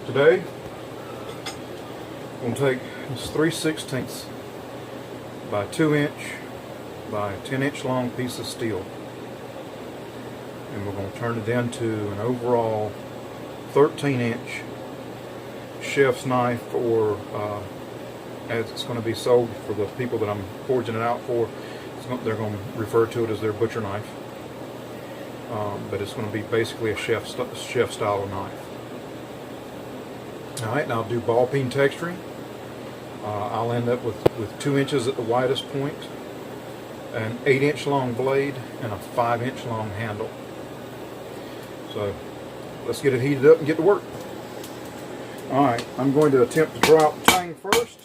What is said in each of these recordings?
Today, I'm going to take this 3/16 by 2" by 10" long piece of steel, and we're going to turn it into an overall 13" chef's knife, or as it's going to be sold for the people that I'm forging it out for, they're going to refer to it as their butcher knife, but it's going to be basically a chef style knife. Alright, and I'll do ball peen texturing. I'll end up with 2" at the widest point, an 8" long blade, and a 5" long handle. So let's get it heated up and get to work. Alright, I'm going to attempt to draw out the tang first.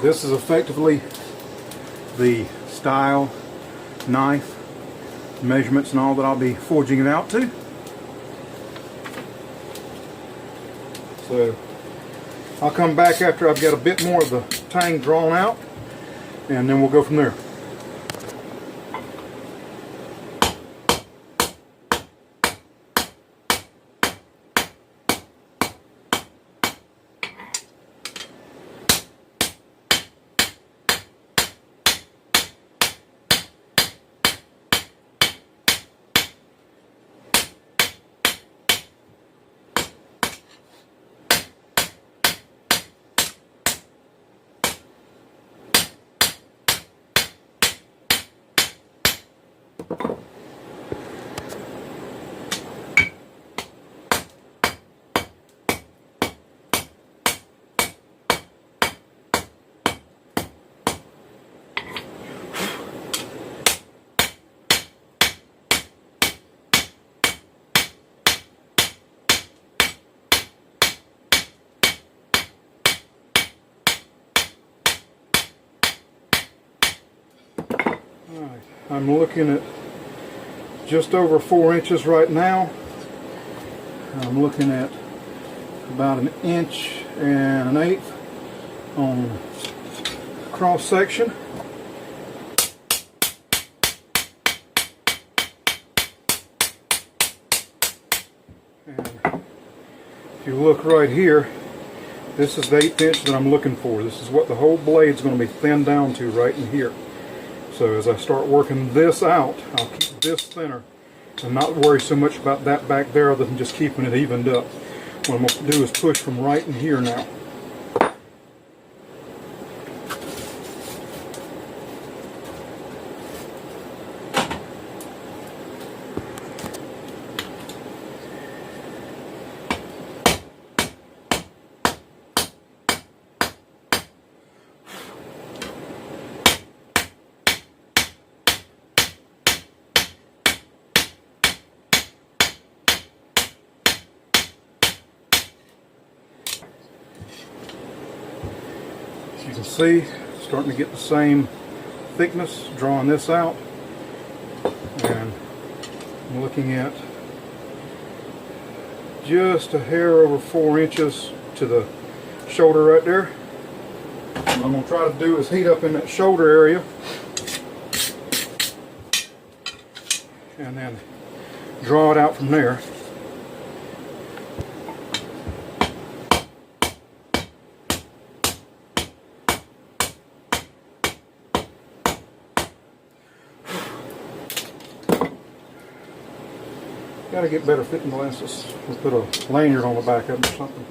This is effectively the style, knife, measurements and all that I'll be forging it out to. So I'll come back after I've got a bit more of the tang drawn out, and then we'll go from there. Alright, I'm looking at just over 4" right now. I'm looking at about 1 1/8" on cross section. And if you look right here, this is the 1/8" that I'm looking for. This is what the whole blade is going to be thinned down to right in here. So as I start working this out, I'll keep this thinner and not worry so much about that back there, other than just keeping it evened up. What I'm going to do is push from right in here now. As you can see, starting to get the same thickness, drawing this out, and I'm looking at just a hair over 4" to the shoulder right there. What I'm going to try to do is heat up in that shoulder area, and then draw it out from there. Got to get better fitting glasses. We'll put a lanyard on the back of them or something.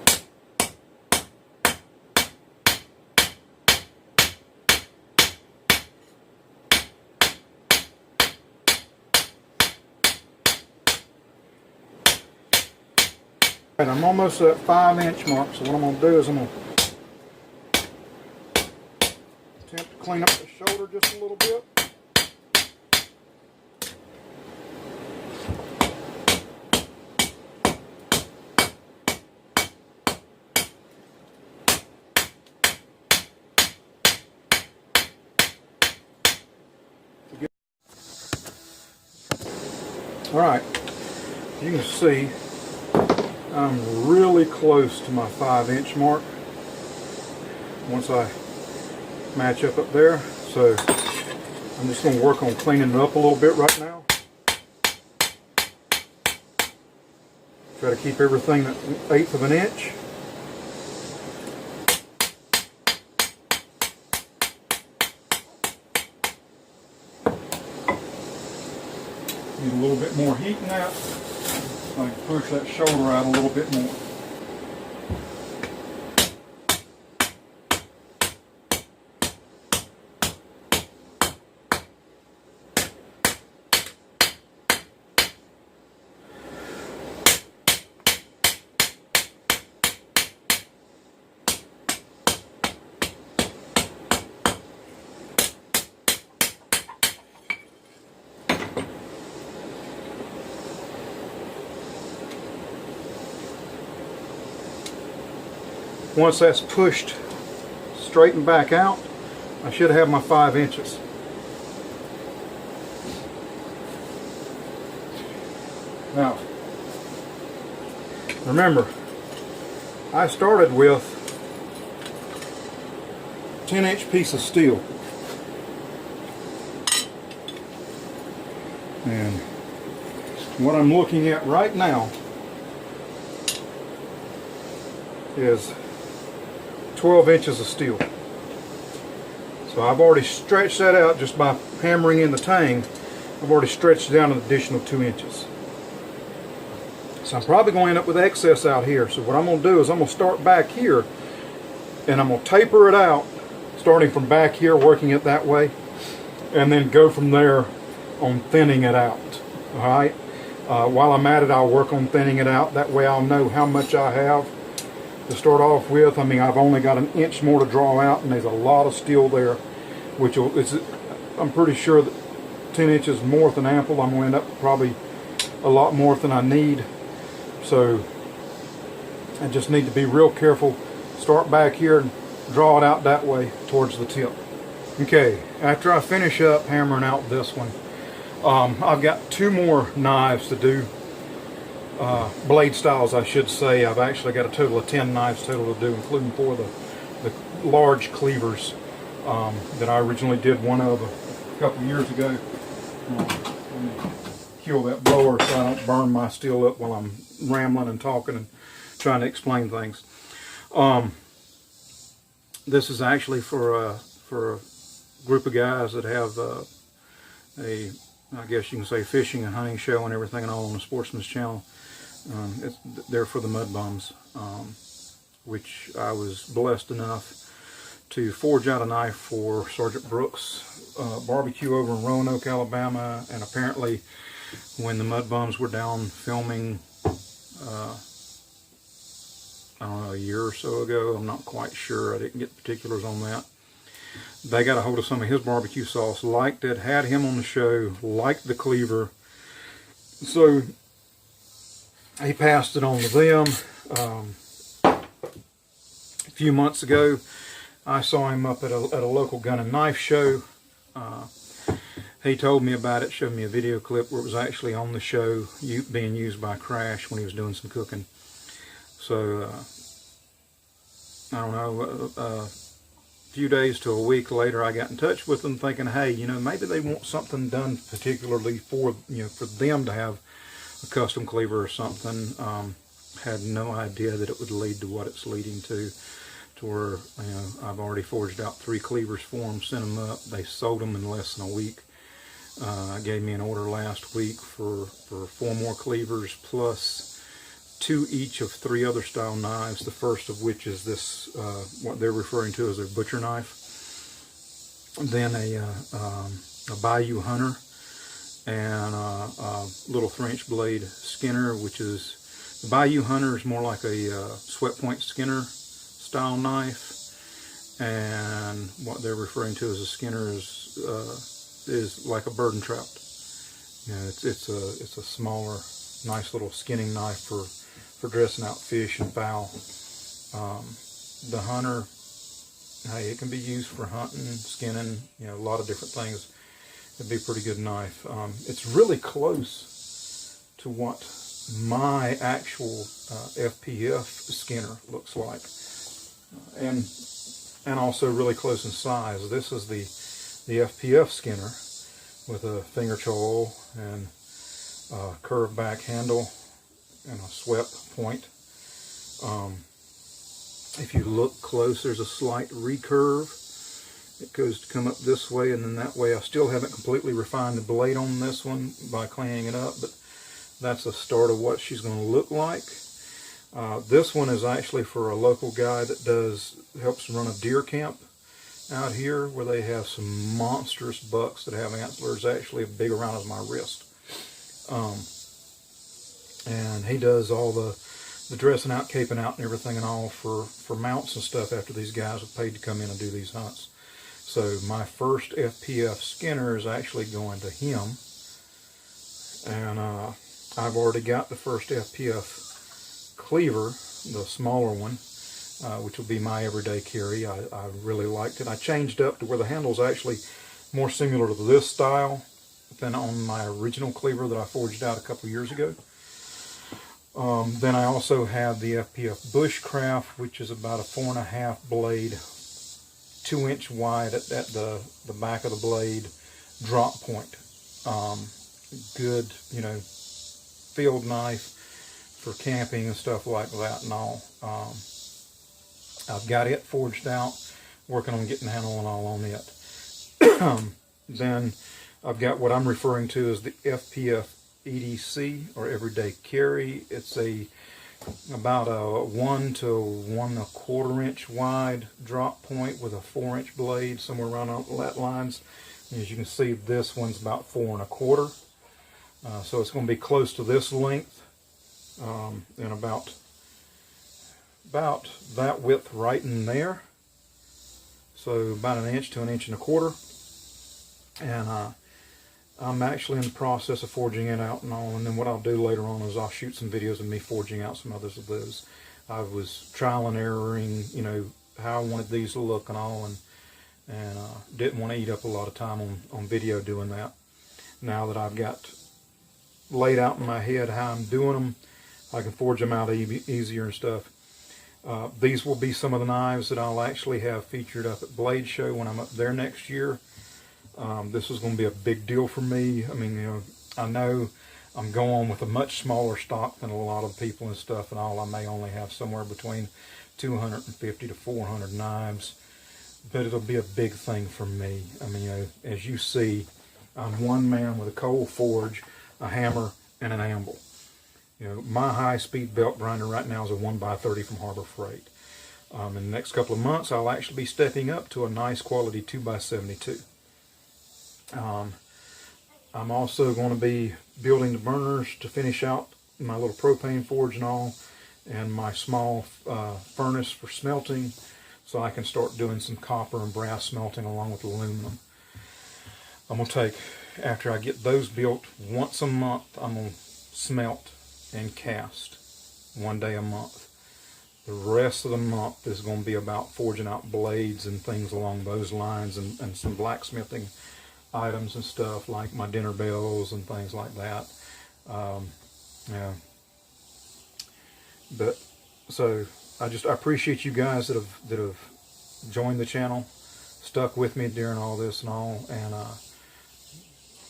Right, I'm almost at 5" mark, so what I'm going to do is I'm going to attempt to clean up the shoulder just a little bit. Alright, you can see I'm really close to my 5-inch mark once I match up there. So I'm just going to work on cleaning it up a little bit right now. Try to keep everything at 1/8 of an inch. Need a little bit more heat in that, so I can push that shoulder out a little bit more. Once that's pushed straight and back out, I should have my 5 inches. Now, remember, I started with a 10-inch piece of steel. And what I'm looking at right now is 12 inches of steel. So I've already stretched that out just by hammering in the tang. I've already stretched it down an additional 2 inches. So I'm probably going to end up with excess out here. So what I'm going to do is I'm going to start back here and I'm going to taper it out, starting from back here, working it that way, and then go from there on thinning it out. Alright? While I'm at it, I'll work on thinning it out. That way I'll know how much I have to start off with. I mean, I've only got 1 inch more to draw out, and there's a lot of steel there, which I'm pretty sure that 10 inches more than ample. I'm going to end up probably a lot more than I need. So I just need to be real careful. Start back here and draw it out that way towards the tip. Okay, after I finish up hammering out this one, I've got 2 more knives to do. Blade styles, I should say. I've actually got a total of 10 knives total to do, including 4 of the large cleavers that I originally did one of a couple years ago. Let me kill that blower so I don't burn my steel up while I'm rambling and talking and trying to explain things. This is actually for a group of guys that have I guess you can say, fishing and hunting show and everything and all on the Sportsman's Channel. They're for the mud bums, which I was blessed enough to forge out a knife for Sergeant Brooks' barbecue over in Roanoke, Alabama. And apparently when the mud bums were down filming, I don't know, a year or so ago, I'm not quite sure, I didn't get particulars on that, they got a hold of some of his barbecue sauce, liked it, had him on the show, liked the cleaver, so he passed it on to them. A few months ago, I saw him up at a local gun and knife show. He told me about it, showed me a video clip where it was actually on the show being used by Crash when he was doing some cooking. So, I don't know, a few days to a week later, I got in touch with them thinking, hey, you know, maybe they want something done particularly for, you know, for them to have a custom cleaver or something. Had no idea that it would lead to what it's leading to where, you know, I've already forged out 3 cleavers for them, sent them up. They sold them in less than a week. Gave me an order last week for 4 more cleavers plus 2 each of 3 other style knives. The first of which is this, what they're referring to as a butcher knife. Then a Bayou Hunter and a little 3-inch blade Skinner, which is, the Bayou Hunter is more like a sweat point Skinner style knife, and what they're referring to as a Skinner is like a bird and trout. You know, it's a smaller, nice little skinning knife for dressing out fish and fowl. The Hunter, hey, it can be used for hunting, skinning, you know, a lot of different things. It'd be a pretty good knife. It's really close to what my actual FPF skinner looks like, and also really close in size. This is the FPF skinner with a finger choil and a curved back handle and a swept point. If you look close, there's a slight recurve. It goes to come up this way and then that way. I still haven't completely refined the blade on this one by cleaning it up, but that's the start of what she's going to look like. This one is actually for a local guy that helps run a deer camp out here, where they have some monstrous bucks that have antlers actually big around as my wrist. And he does all the dressing out, caping out, and everything and all for mounts and stuff after these guys have paid to come in and do these hunts. So my first FPF skinner is actually going to him, and I've already got the first FPF cleaver, the smaller one, which will be my everyday carry. I really liked it. I changed up to where the handle's actually more similar to this style than on my original cleaver that I forged out a couple years ago. Then I also have the FPF Bushcraft, which is about a 4.5 blade, 2-inch wide at the back of the blade drop point. Good, you know, field knife for camping and stuff like that and all. I've got it forged out, working on getting the handle and all on it. Then I've got what I'm referring to as the FPF EDC, or everyday carry. It's about a 1 to 1 1/4 inch wide drop point with a 4-inch blade, somewhere around that lines. And as you can see, this one's about 4 1/4. So it's going to be close to this length, and about that width right in there. So about 1 inch to 1 1/4 inches. And I'm actually in the process of forging it out and all, and then what I'll do later on is I'll shoot some videos of me forging out some others of those. I was trial and erroring, you know, how I wanted these to look and all, and didn't want to eat up a lot of time on video doing that. Now that I've got laid out in my head how I'm doing them, I can forge them out easier and stuff. These will be some of the knives that I'll actually have featured up at Blade Show when I'm up there next year. This is going to be a big deal for me. I mean, you know, I know I'm going with a much smaller stock than a lot of people and stuff and all. I may only have somewhere between 250 to 400 knives, but it'll be a big thing for me. I mean, you know, as you see, I'm one man with a cold forge, a hammer, and an anvil. You know, my high-speed belt grinder right now is a 1x30 from Harbor Freight. In the next couple of months, I'll actually be stepping up to a nice quality 2x72. I'm also going to be building the burners to finish out my little propane forge and all, and my small furnace for smelting, so I can start doing some copper and brass smelting along with aluminum. I'm going to take, after I get those built, once a month I'm going to smelt and cast 1 day a month. The rest of the month is going to be about forging out blades and things along those lines, and some blacksmithing items and stuff like my dinner bells and things like that. Yeah. But so I appreciate you guys that have joined the channel, stuck with me during all this and all, and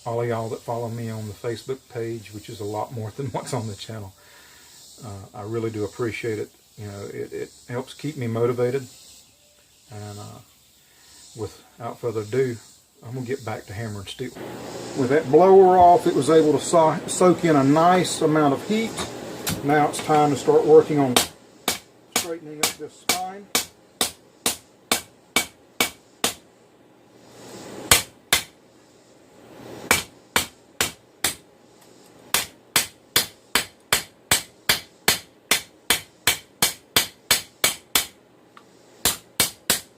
all of y'all that follow me on the Facebook page, which is a lot more than what's on the channel. I really do appreciate it. You know, it helps keep me motivated. And without further ado, I'm going to get back to hammering steel. With that blower off, it was able to soak in a nice amount of heat. Now it's time to start working on straightening up this spine.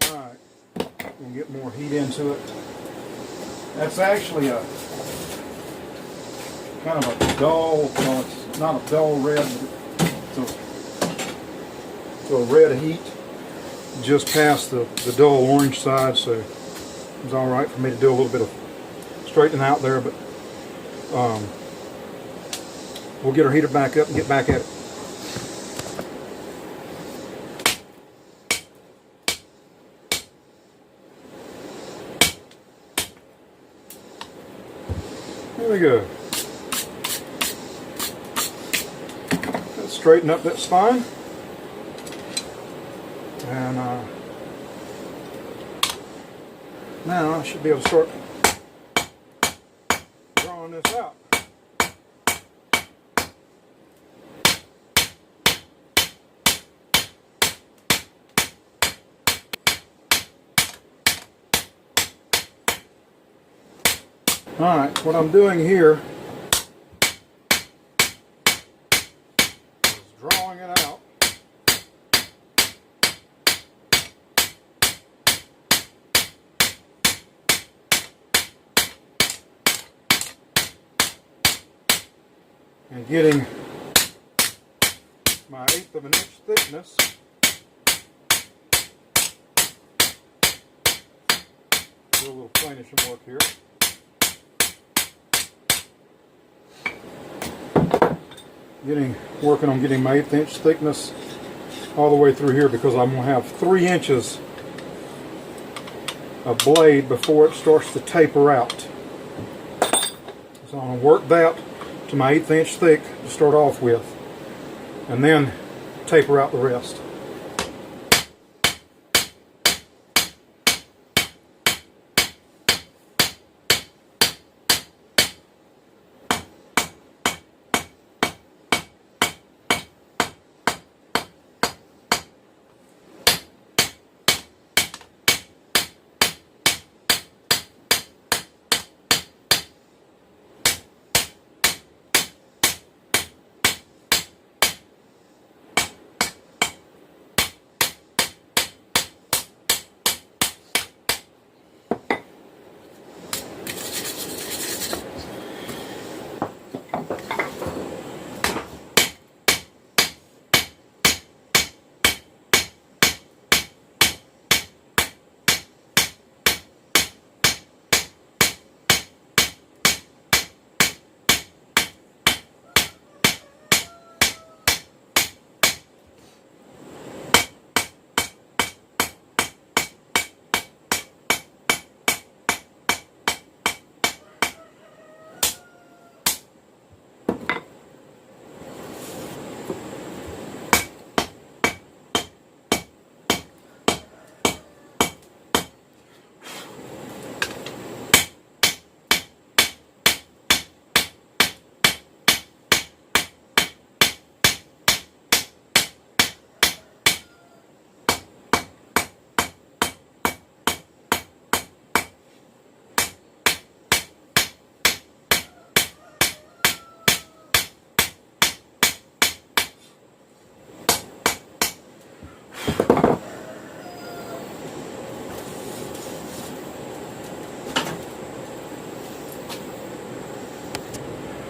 Alright, we'll get more heat into it. That's actually a kind of a dull, well, it's not a dull red, but it's a red heat just past the dull orange side, so it's all right for me to do a little bit of straightening out there. But we'll get our heater back up and get back at it. There we go. Let's straighten up that spine. And now I should be able to start drawing this out. Alright, what I'm doing here is drawing it out. And getting my 1/8 of an inch thickness. Do a little finishing work here. Working on getting my 1/8 inch thickness all the way through here, because I'm going to have 3 inches of blade before it starts to taper out. So I'm going to work that to my 1/8 inch thick to start off with, and then taper out the rest.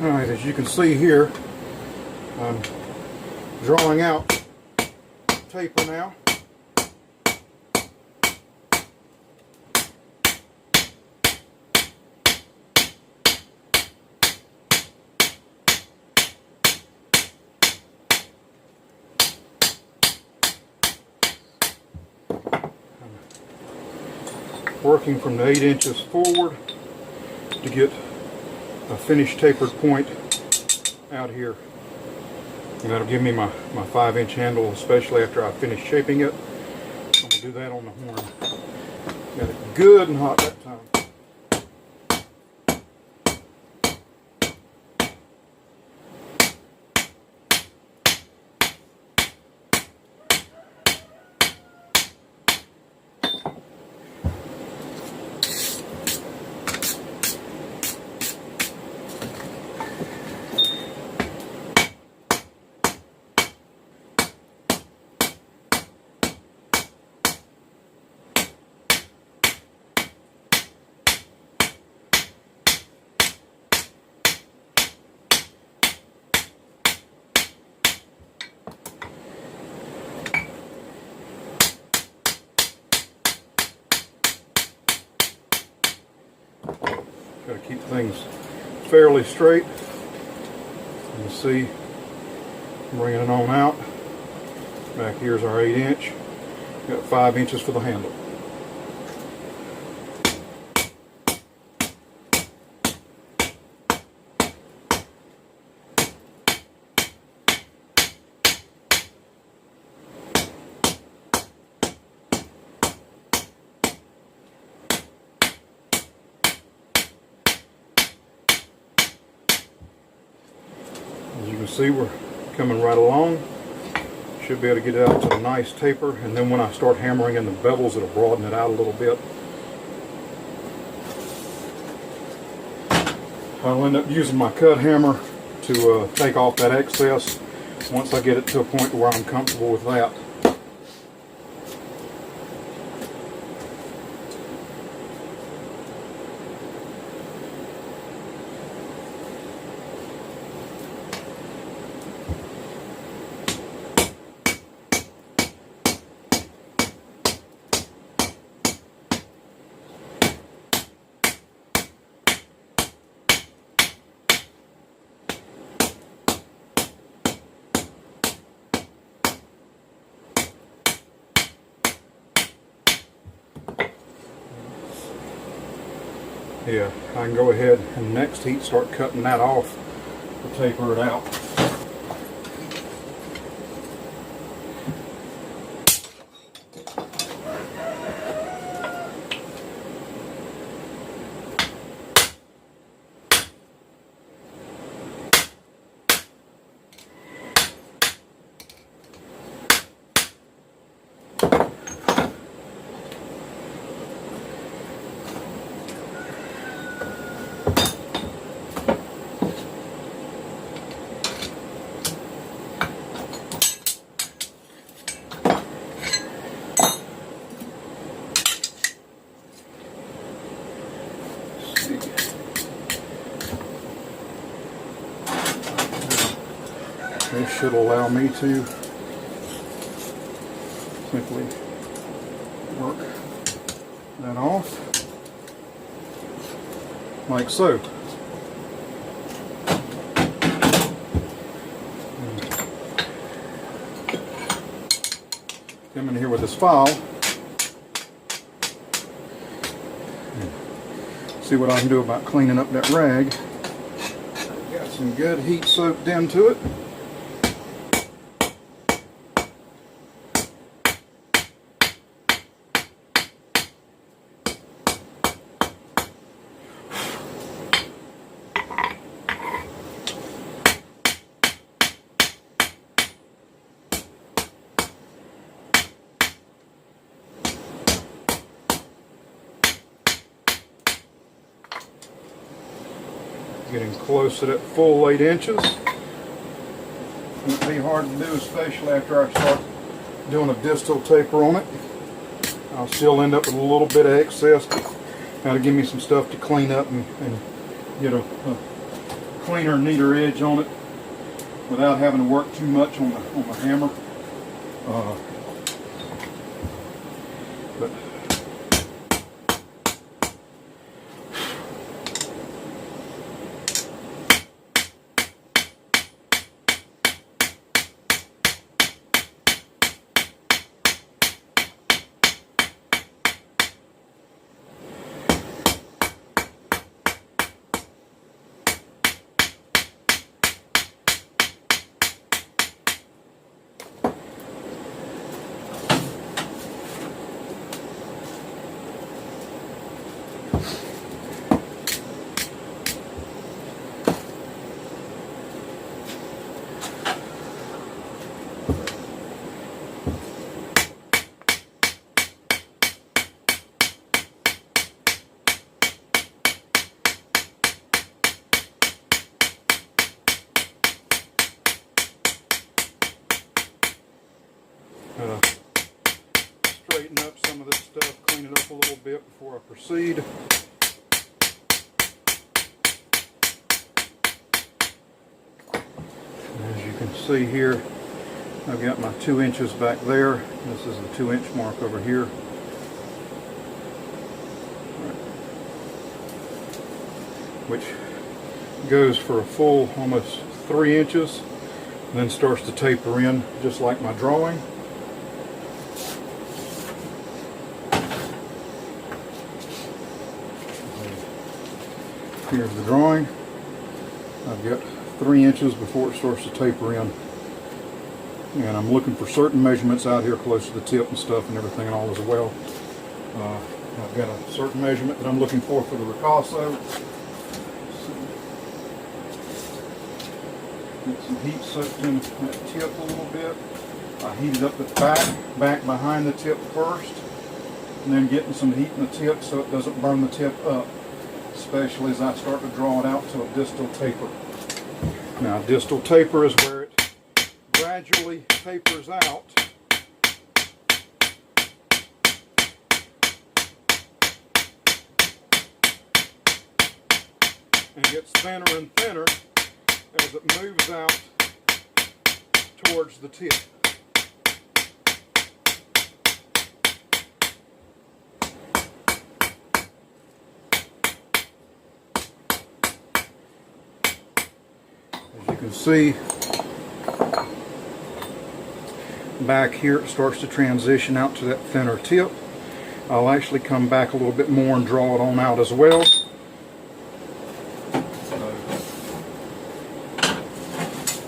Alright, as you can see here, I'm drawing out taper now. Working from the 8 inches forward to get a finished tapered point out here, and that'll give me my 5-inch handle, especially after I finish shaping it. I'm going to do that on the horn. Got it good and hot that time. Got to keep things fairly straight. can see, bringing it on out. Back here's our 8-inch. Got 5 inches for the handle. As you can see, we're coming right along. Should be able to get it out to a nice taper, and then when I start hammering in the bevels, it'll broaden it out a little bit. I'll end up using my cut hammer to take off that excess once I get it to a point where I'm comfortable with that. Yeah, I can go ahead and next heat start cutting that off to taper it out. This should allow me to simply work that off like so. Come in here with this file. See what I can do about cleaning up that rag. Got some good heat soaked into it. Getting close to that full 8 inches. Won't be hard to do, especially after I start doing a distal taper on it. I'll still end up with a little bit of excess. Now to give me some stuff to clean up and get a cleaner, neater edge on it without having to work too much on the hammer. But straighten up some of this stuff, clean it up a little bit before I proceed. As you can see here, I've got my 2 inches back there. This is the 2-inch mark over here. Which goes for a full almost 3 inches, and then starts to taper in just like my drawing. Here's the drawing. I've got 3 inches before it starts to taper in. And I'm looking for certain measurements out here close to the tip and stuff and everything and all as well. I've got a certain measurement that I'm looking for the ricasso. Get some heat soaked in that tip a little bit. I heat it up at the back behind the tip first, and then getting some heat in the tip so it doesn't burn the tip up, especially as I start to draw it out to a distal taper. Now, distal taper is where it gradually tapers out and gets thinner and thinner as it moves out towards the tip. As you can see, back here it starts to transition out to that thinner tip. I'll actually come back a little bit more and draw it on out as well.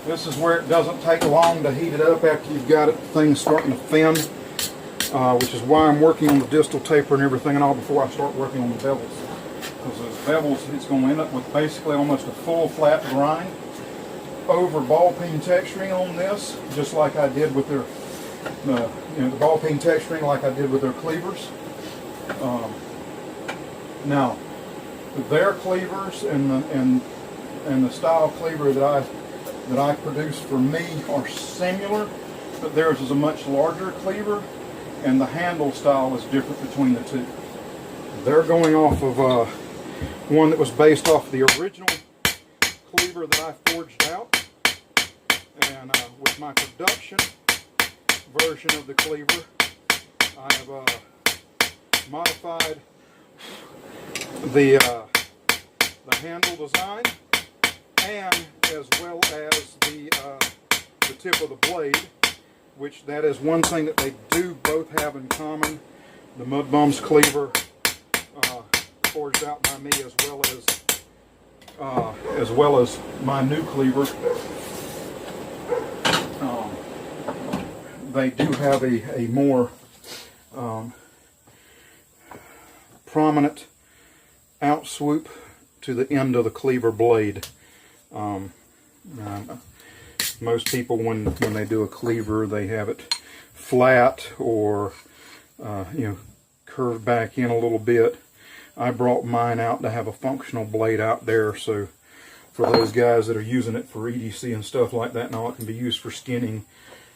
This is where it doesn't take long to heat it up after you've got it, things starting to thin, which is why I'm working on the distal taper and everything and all before I start working on the bevels. Because those bevels, it's going to end up with basically almost a full flat grind over ball peen texturing on this, just like I did with their, the ball peen texturing like I did with their cleavers. Now, their cleavers and the style cleaver that I produce for me are similar, but theirs is a much larger cleaver, and the handle style is different between the two. They're going off of one that was based off the original cleaver that I forged out, and with my production version of the cleaver, I have modified the handle design, and as well as the tip of the blade, which that is one thing that they do both have in common. The Mud Bums cleaver forged out by me, as well as my new cleaver. They do have a more prominent out swoop to the end of the cleaver blade. Most people, when they do a cleaver, they have it flat or curved back in a little bit. I brought mine out to have a functional blade out there, so for those guys that are using it for EDC and stuff like that, now it can be used for skinning.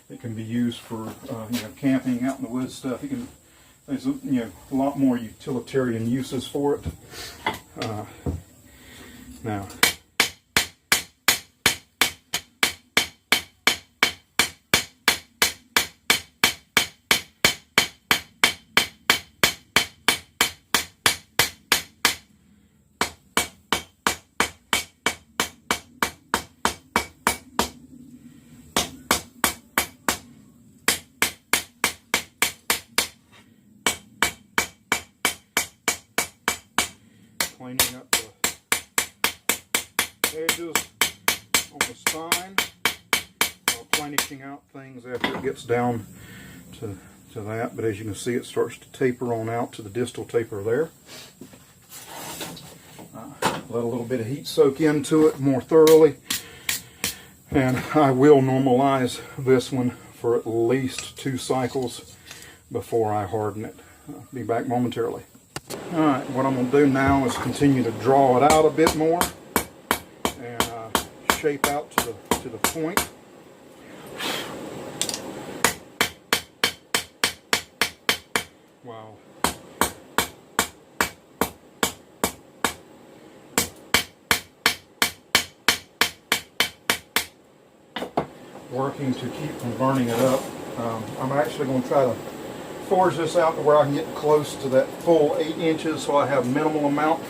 It can be used for camping out in the woods stuff. There's a lot more utilitarian uses for it. Now, cleaning up the edges on the spine while planishing out things after it gets down to that. But as you can see, it starts to taper on out to the distal taper there. Let a little bit of heat soak into it more thoroughly, and I will normalize this one for at least 2 cycles before I harden it. I'll be back momentarily. Alright, what I'm going to do now is continue to draw it out a bit more and shape out to the point. Wow. Working to keep from burning it up. I'm actually going to try to forge this out to where I can get close to that full 8 inches, so I have minimal amount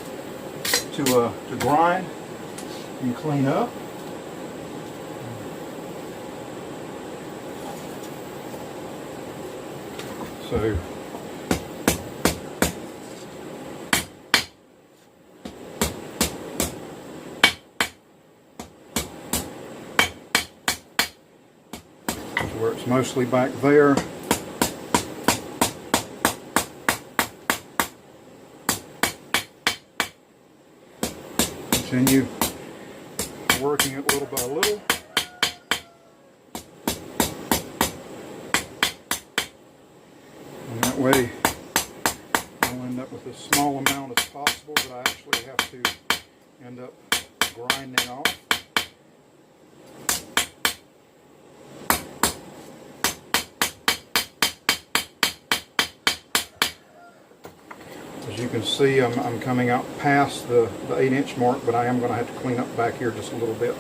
to grind and clean up. So where it's mostly back there. Continue working it little by little. And that way I'll end up with as small amount as possible that I actually have to end up grinding off. As you can see, I'm coming out past the 8-inch mark, but I am going to have to clean up back here just a little bit.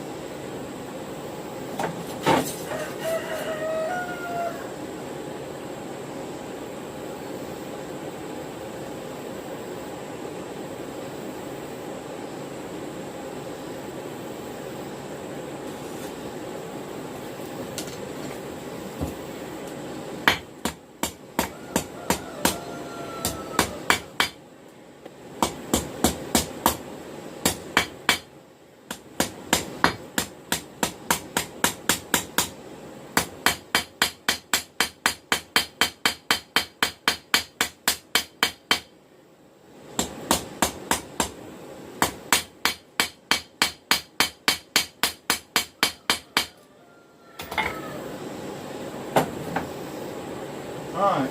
Alright,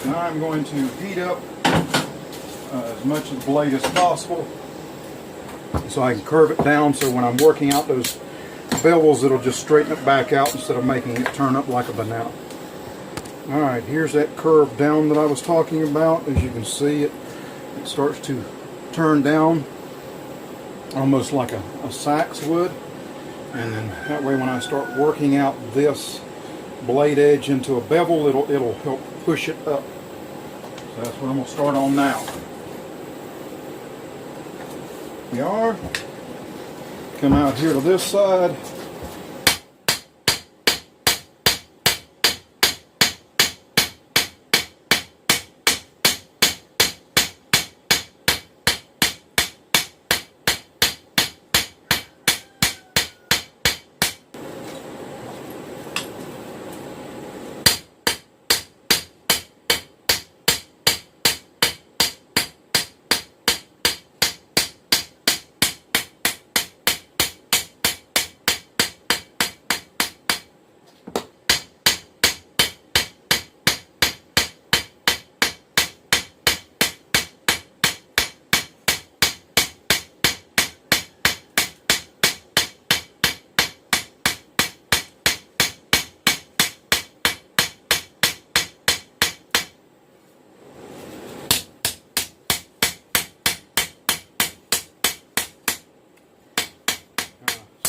now I'm going to heat up as much of the blade as possible so I can curve it down so when I'm working out those bevels it'll just straighten it back out instead of making it turn up like a banana. Alright, here's that curve down that I was talking about. As you can see, it starts to turn down almost like a sax would, and then that way when I start working out this blade edge into a bevel, it'll help push it up. So that's what I'm going to start on now. We are. Come out here to this side.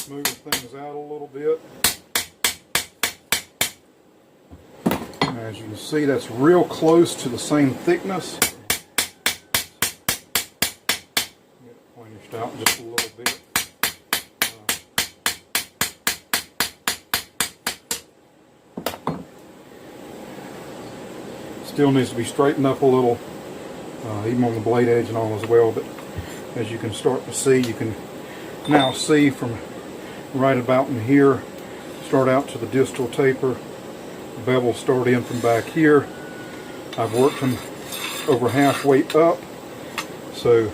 Smooth things out a little bit. As you can see, that's real close to the same thickness. Get it polished out just a little bit. Still needs to be straightened up a little, even on the blade edge and all as well. But as you can start to see, you can now see from right about in here, start out to the distal taper. The bevel start in from back here. I've worked them over halfway up, so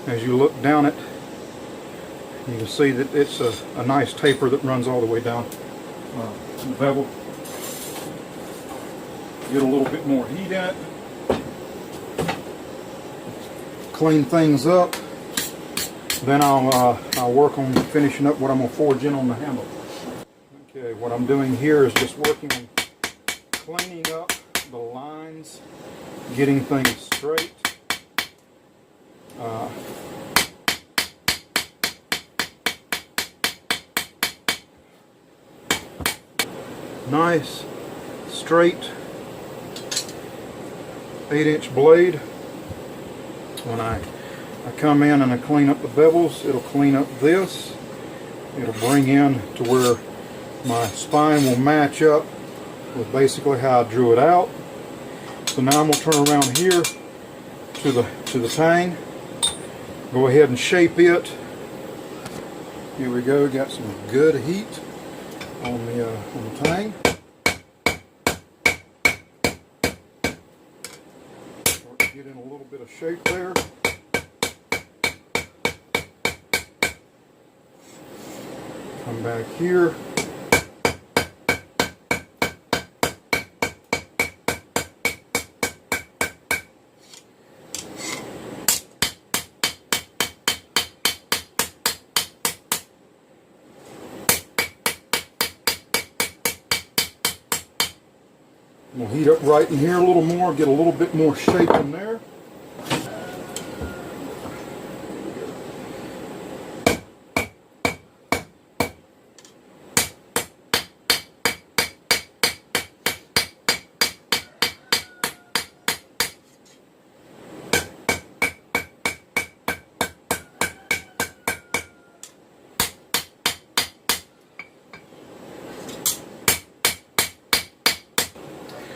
as you look down it, you can see that it's a nice taper that runs all the way down to the bevel. Get a little bit more heat in it. Clean things up. Then I'll work on finishing up what I'm going to forge in on the handle. Okay, what I'm doing here is just working on cleaning up the lines, getting things straight. Nice, straight 8-inch blade. When I come in and I clean up the bevels, it'll clean up this. It'll bring in to where my spine will match up with basically how I drew it out. So now I'm going to turn around here to the tang. Go ahead and shape it. Here we go. Got some good heat on the tang. Get in a little bit of shape there. Come back here. We'll heat up right in here a little more, get a little bit more shape in there.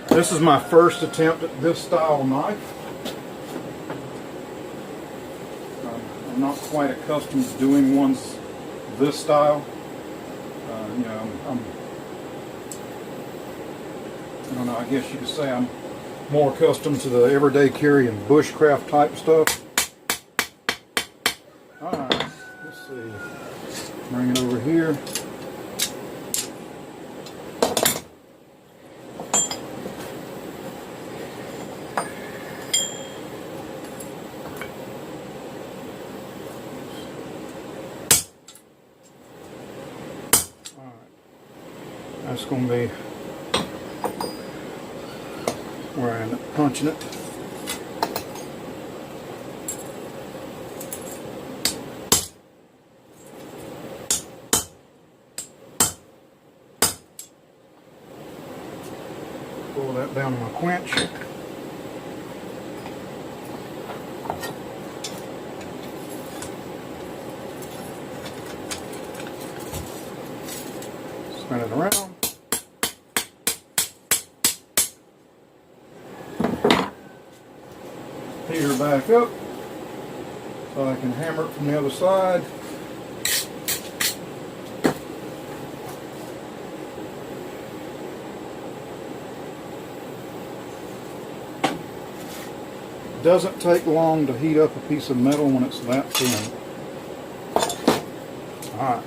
This is my first attempt at this style knife. I'm not quite accustomed to doing ones this style. You know, I don't know, I guess you could say I'm more accustomed to the everyday carry and bushcraft type stuff. Alright, let's see. Bring it over here. That's going to be where I end up punching it. Pull that down to my quench. Spin it around. Heater back up so I can hammer it from the other side. It doesn't take long to heat up a piece of metal when it's that thin. Alright,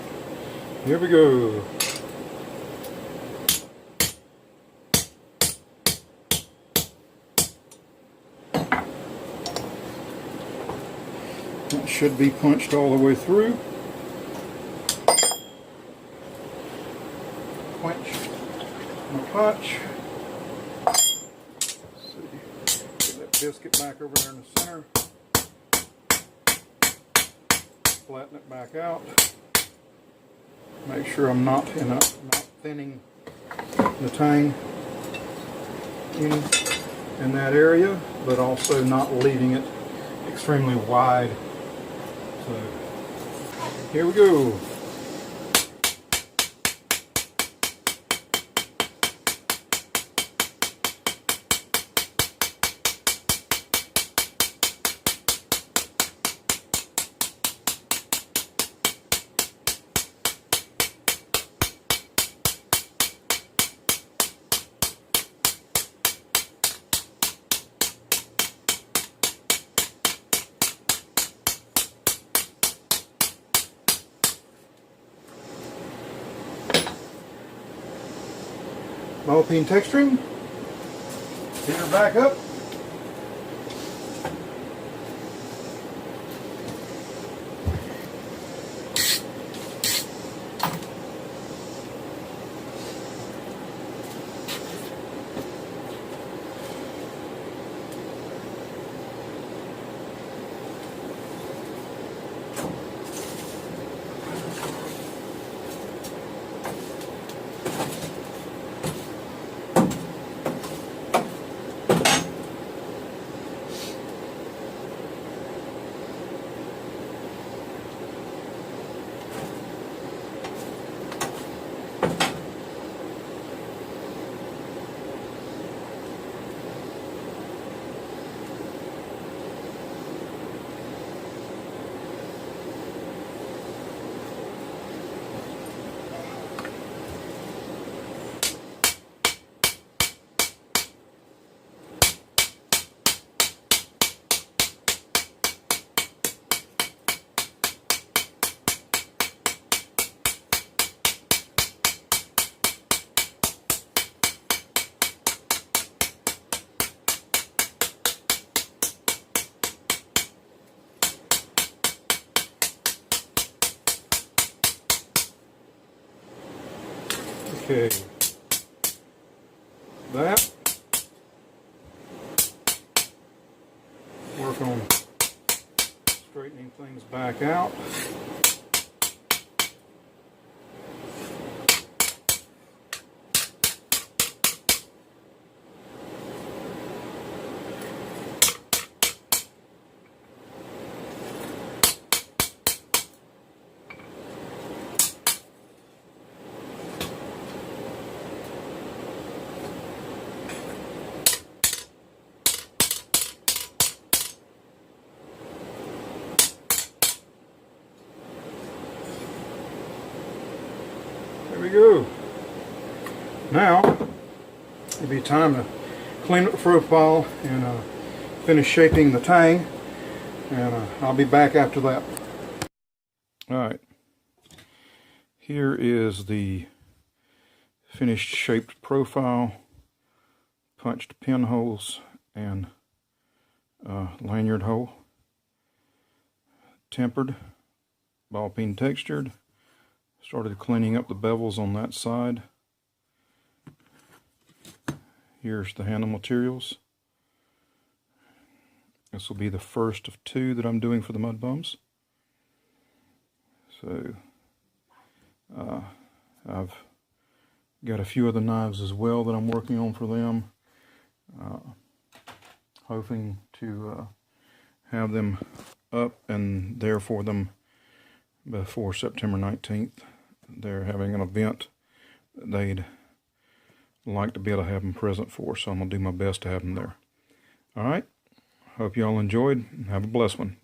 here we go. That should be punched all the way through. Quench my punch. Let's see. Get that biscuit back over there in the center. Flatten it back out. Make sure I'm not thinning the tang in that area, but also not leaving it extremely wide. So here we go. Ball peen texturing. Heater back up. Okay. That. Work on straightening things back out. There we go. Now, it'll be time to clean up the profile and finish shaping the tang, and I'll be back after that. Alright, here is the finished shaped profile, punched pinholes and lanyard hole, tempered, ball peen textured. Started cleaning up the bevels on that side. Here's the handle materials. This will be the first of 2 that I'm doing for the mud bums. So I've got a few other knives as well that I'm working on for them. Hoping to have them up and there for them before September 19th. They're having an event that they'd like to be able to have them present for, so I'm going to do my best to have them there. Alright, hope you all enjoyed, and have a blessed one.